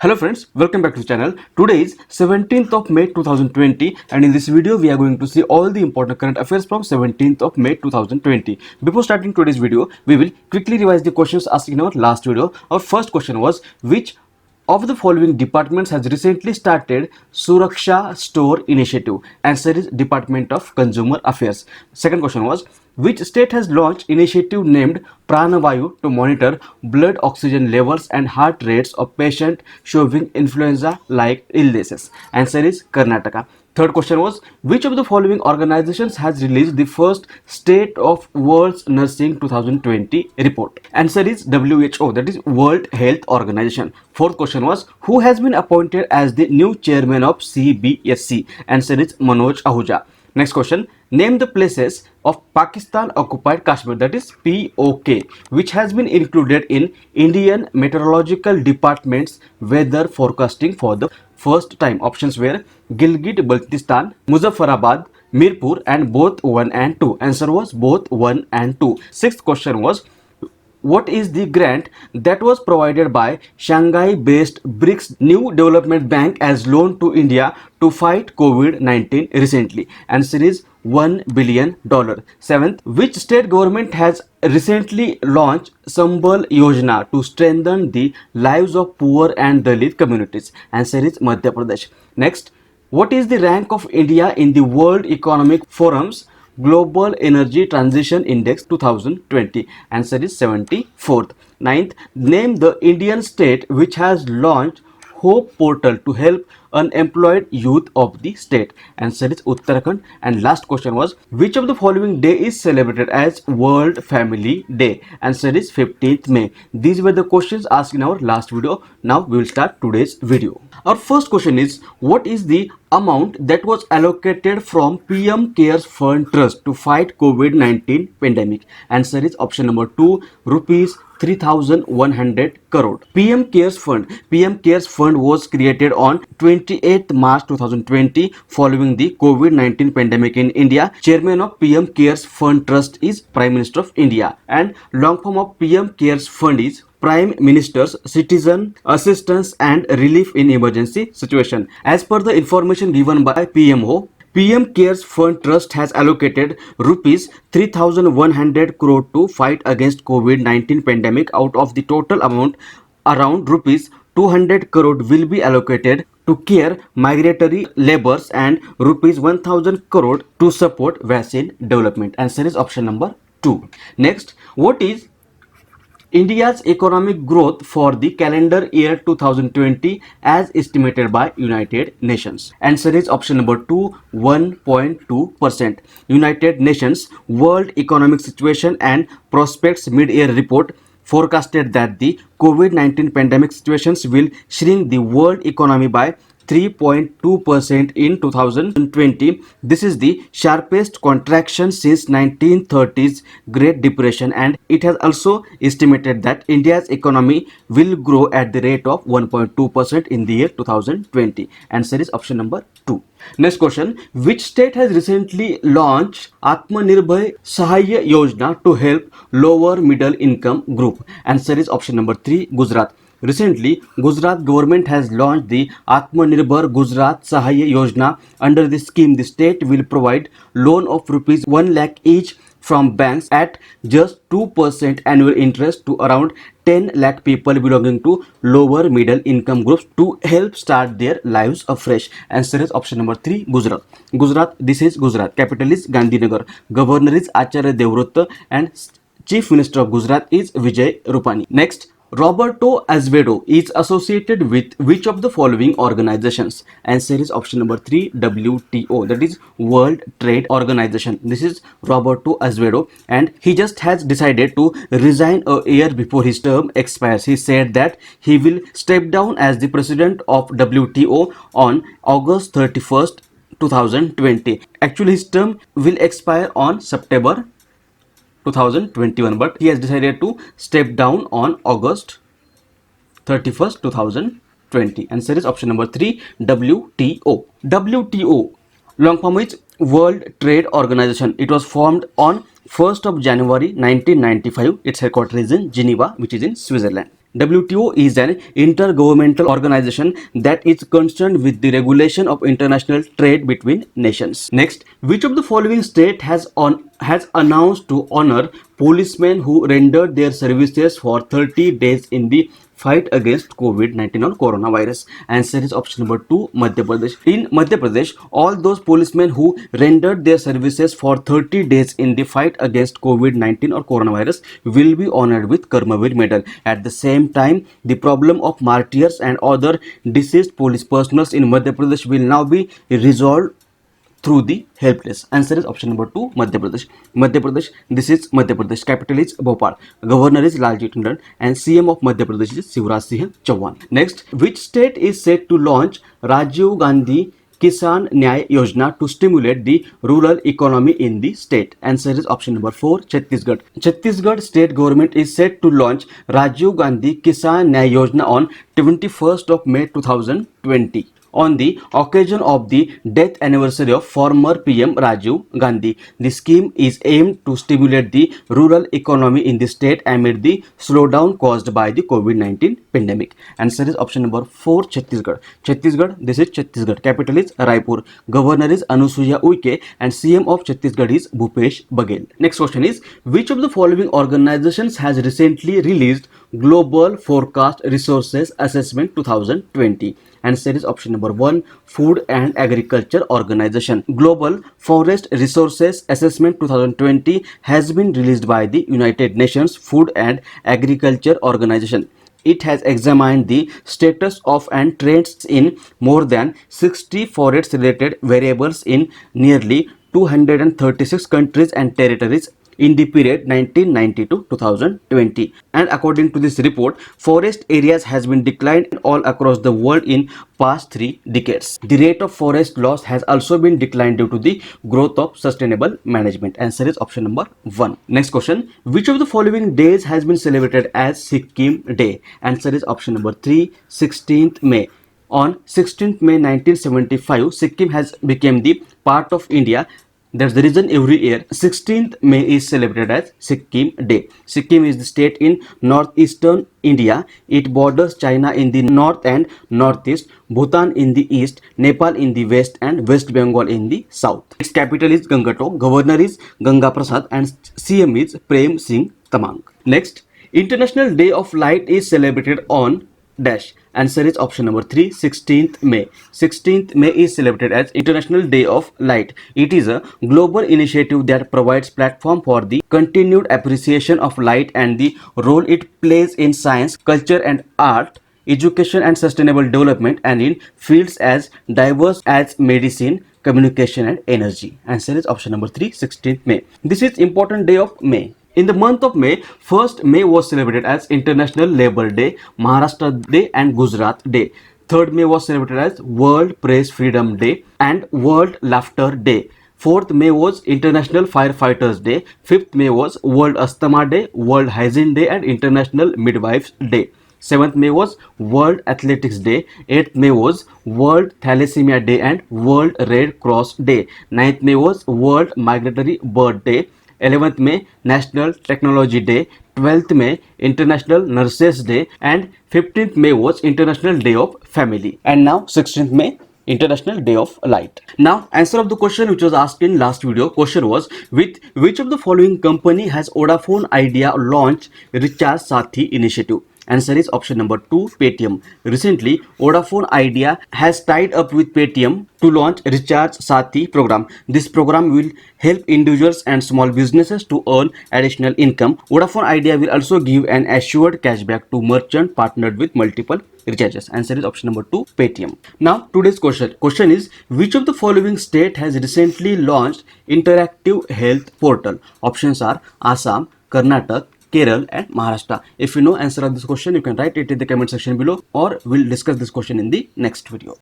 Hello friends, welcome back to the channel. Today is 17th of May 2020 and in this video we are going to see all the important current affairs from 17th of May 2020. Before starting today's video, we will quickly revise the questions asked in our last video. Our first question was, which of the following departments has recently started Suraksha Store Initiative? Answer is Department of Consumer Affairs. Second question was, which state has launched initiative named Pranavayu to monitor blood oxygen levels and heart rates of patients showing influenza-like illnesses? Answer is Karnataka. Third question was, which of the following organizations has released the first State of World's Nursing 2020 report? Answer is WHO, that is World Health Organization. Fourth question was, who has been appointed as the new chairman of CBSC? Answer is Manoj Ahuja. Next question, name the places of Pakistan occupied Kashmir, that is POK, which has been included in Indian Meteorological Department's weather forecasting for the first time. Options were Gilgit-Baltistan, Muzaffarabad, Mirpur, and both 1 and 2. Answer was both 1 and 2. Sixth question was, what is the grant that was provided by Shanghai-based BRICS New Development Bank as loan to India to fight COVID-19 recently? Answer is $1 billion. Seventh, which state government has recently launched Sambal Yojana to strengthen the lives of poor and Dalit communities? Answer is Madhya Pradesh. Next, what is the rank of India in the World Economic Forum's Global Energy Transition Index 2020? Answer is 74th. Ninth, name the Indian state which has launched Hope Portal to help unemployed youth of the state. Answer is Uttarakhand. And last question was, which of the following day is celebrated as World Family Day? Answer is 15th May. These were the questions asked in our last video. Now we will start today's video. Our first question is, what is the amount that was allocated from PM CARES Fund Trust to fight COVID-19 pandemic? Answer is option number 2, rupees 3,100 crore. PM CARES Fund was created on 28th March 2020 following the COVID-19 pandemic in India. Chairman of PM CARES Fund Trust is Prime Minister of India, and long form of PM CARES Fund is Prime Minister's Citizen Assistance and Relief in Emergency Situation. As per the information given by PMO, PM CARES Fund Trust has allocated rupees 3,100 crore to fight against COVID-19 pandemic. Out of the total amount, around rupees 200 crore will be allocated to care migratory laborers and rupees 1,000 crore to support vaccine development. Answer is option number 2. Next, what is India's economic growth for the calendar year 2020 as estimated by United Nations? Answer is option number 2, 1.2%. United Nations World Economic Situation and Prospects Mid-Year Report forecasted that the COVID-19 pandemic situations will shrink the world economy by 3.2% in 2020. This is the sharpest contraction since 1930s Great Depression, and it has also estimated that India's economy will grow at the rate of 1.2% in the year 2020. Answer is option number 2. Next question, which state has recently launched Atmanirbhar Sahaya Yojana to help lower middle income group? Answer is option number 3, Gujarat. Recently, Gujarat government has launched the Atmanirbhar Gujarat Sahaya Yojana. Under this scheme, the state will provide loan of rupees 1 lakh each from banks at just 2% annual interest to around 10 lakh people belonging to lower middle income groups to help start their lives afresh. Answer is option number 3, Gujarat. Gujarat, this is Gujarat. Capital is Gandhinagar. Governor is Acharya Devvrat and Chief Minister of Gujarat is Vijay Rupani. Next, Roberto Azevedo is associated with which of the following organizations? Answer is option number 3, WTO, that is World Trade Organization. This is Roberto Azevedo, and he just has decided to resign a year before his term expires. He said that he will step down as the president of WTO on August 31st, 2020. Actually, his term will expire on September 2021, but he has decided to step down on August 31st, 2020. Answer is option number 3, WTO. WTO, long form is World Trade Organization. It was formed on 1st of January 1995. Its headquarters is in Geneva, which is in Switzerland. WTO is an intergovernmental organization that is concerned with the regulation of international trade between nations. Next, which of the following state has announced to honor policemen who rendered their services for 30 days in the fight against COVID-19 or coronavirus? Answer is option number 2, Madhya Pradesh. In Madhya Pradesh, all those policemen who rendered their services for 30 days in the fight against COVID-19 or coronavirus will be honored with Karmavir medal. At the same time, the problem of martyrs and other deceased police personnel in Madhya Pradesh will now be resolved through the helpless. Answer is option number 2, Madhya Pradesh. Madhya Pradesh, this is Madhya Pradesh. Capital is Bhopal. Governor is Laljit Tandon and CM of Madhya Pradesh is Shivraj Singh Chauhan. Next, which state is set to launch Rajiv Gandhi Kisan Nyay Yojana to stimulate the rural economy in the state? Answer is option number 4, Chhattisgarh. Chhattisgarh state government is set to launch Rajiv Gandhi Kisan Nyay Yojana on 21st of May 2020. On the occasion of the death anniversary of former PM Rajiv Gandhi. The scheme is aimed to stimulate the rural economy in the state amid the slowdown caused by the COVID-19 pandemic. Answer is option number 4, Chhattisgarh. Chhattisgarh, this is Chhattisgarh. Capital is Raipur. Governor is Anusuya Uike and CM of Chhattisgarh is Bhupesh Baghel. Next question is, which of the following organizations has recently released Global Forecast Resources Assessment 2020? Answer is option number 1, Food and Agriculture Organization. Global Forest Resources Assessment 2020 has been released by the United Nations Food and Agriculture Organization. It has examined the status of and trends in more than 60 forest-related variables in nearly 236 countries and territories in the period 1990 to 2020. And according to this report, forest areas has been declined all across the world in past 3 decades. The rate of forest loss has also been declined due to the growth of sustainable management. Answer is option number 1. Next question, which of the following days has been celebrated as Sikkim Day? Answer is option number 3, 16th May. On 16th May 1975, Sikkim has become the part of India. That's the reason every year 16th May is celebrated as Sikkim Day. Sikkim is the state in northeastern India. It borders China in the north and northeast, Bhutan in the east, Nepal in the west and West Bengal in the south. Its capital is Gangatok, Governor is Ganga Prasad and CM is Prem Singh Tamang. Next, International Day of Light is celebrated on dash. Answer is option number 3, 16th May. 16th May is celebrated as International Day of Light. It is a global initiative that provides platform for the continued appreciation of light and the role it plays in science, culture and art, education and sustainable development, and in fields as diverse as medicine, communication and energy. Answer is option number 3, 16th May. This is important day of May. In the month of May, 1st May was celebrated as International Labour Day, Maharashtra Day and Gujarat Day. 3rd May was celebrated as World Press Freedom Day and World Laughter Day. 4th May was International Firefighters Day. 5th May was World Asthma Day, World Hygiene Day and International Midwives Day. 7th May was World Athletics Day. 8th May was World Thalassemia Day and World Red Cross Day. 9th May was World Migratory Bird Day. 11th May National Technology Day, 12th May International Nurses Day and 15th May was International Day of Family. And now 16th May International Day of Light. Now answer of the question which was asked in last video. Question was, with which of the following company has Vodafone Idea launched Recharge Sathi initiative? Answer is option number 2, Paytm. Recently, Vodafone Idea has tied up with Paytm to launch Recharge Sathi program. This program will help individuals and small businesses to earn additional income. Vodafone Idea will also give an assured cashback to merchant partnered with multiple recharges. Answer is option number 2, Paytm. Now today's question. Question is, which of the following state has recently launched interactive health portal? Options are Assam, Karnataka, Kerala and Maharashtra. If you know answer of this question, you can write it in the comment section below or we'll discuss this question in the next video.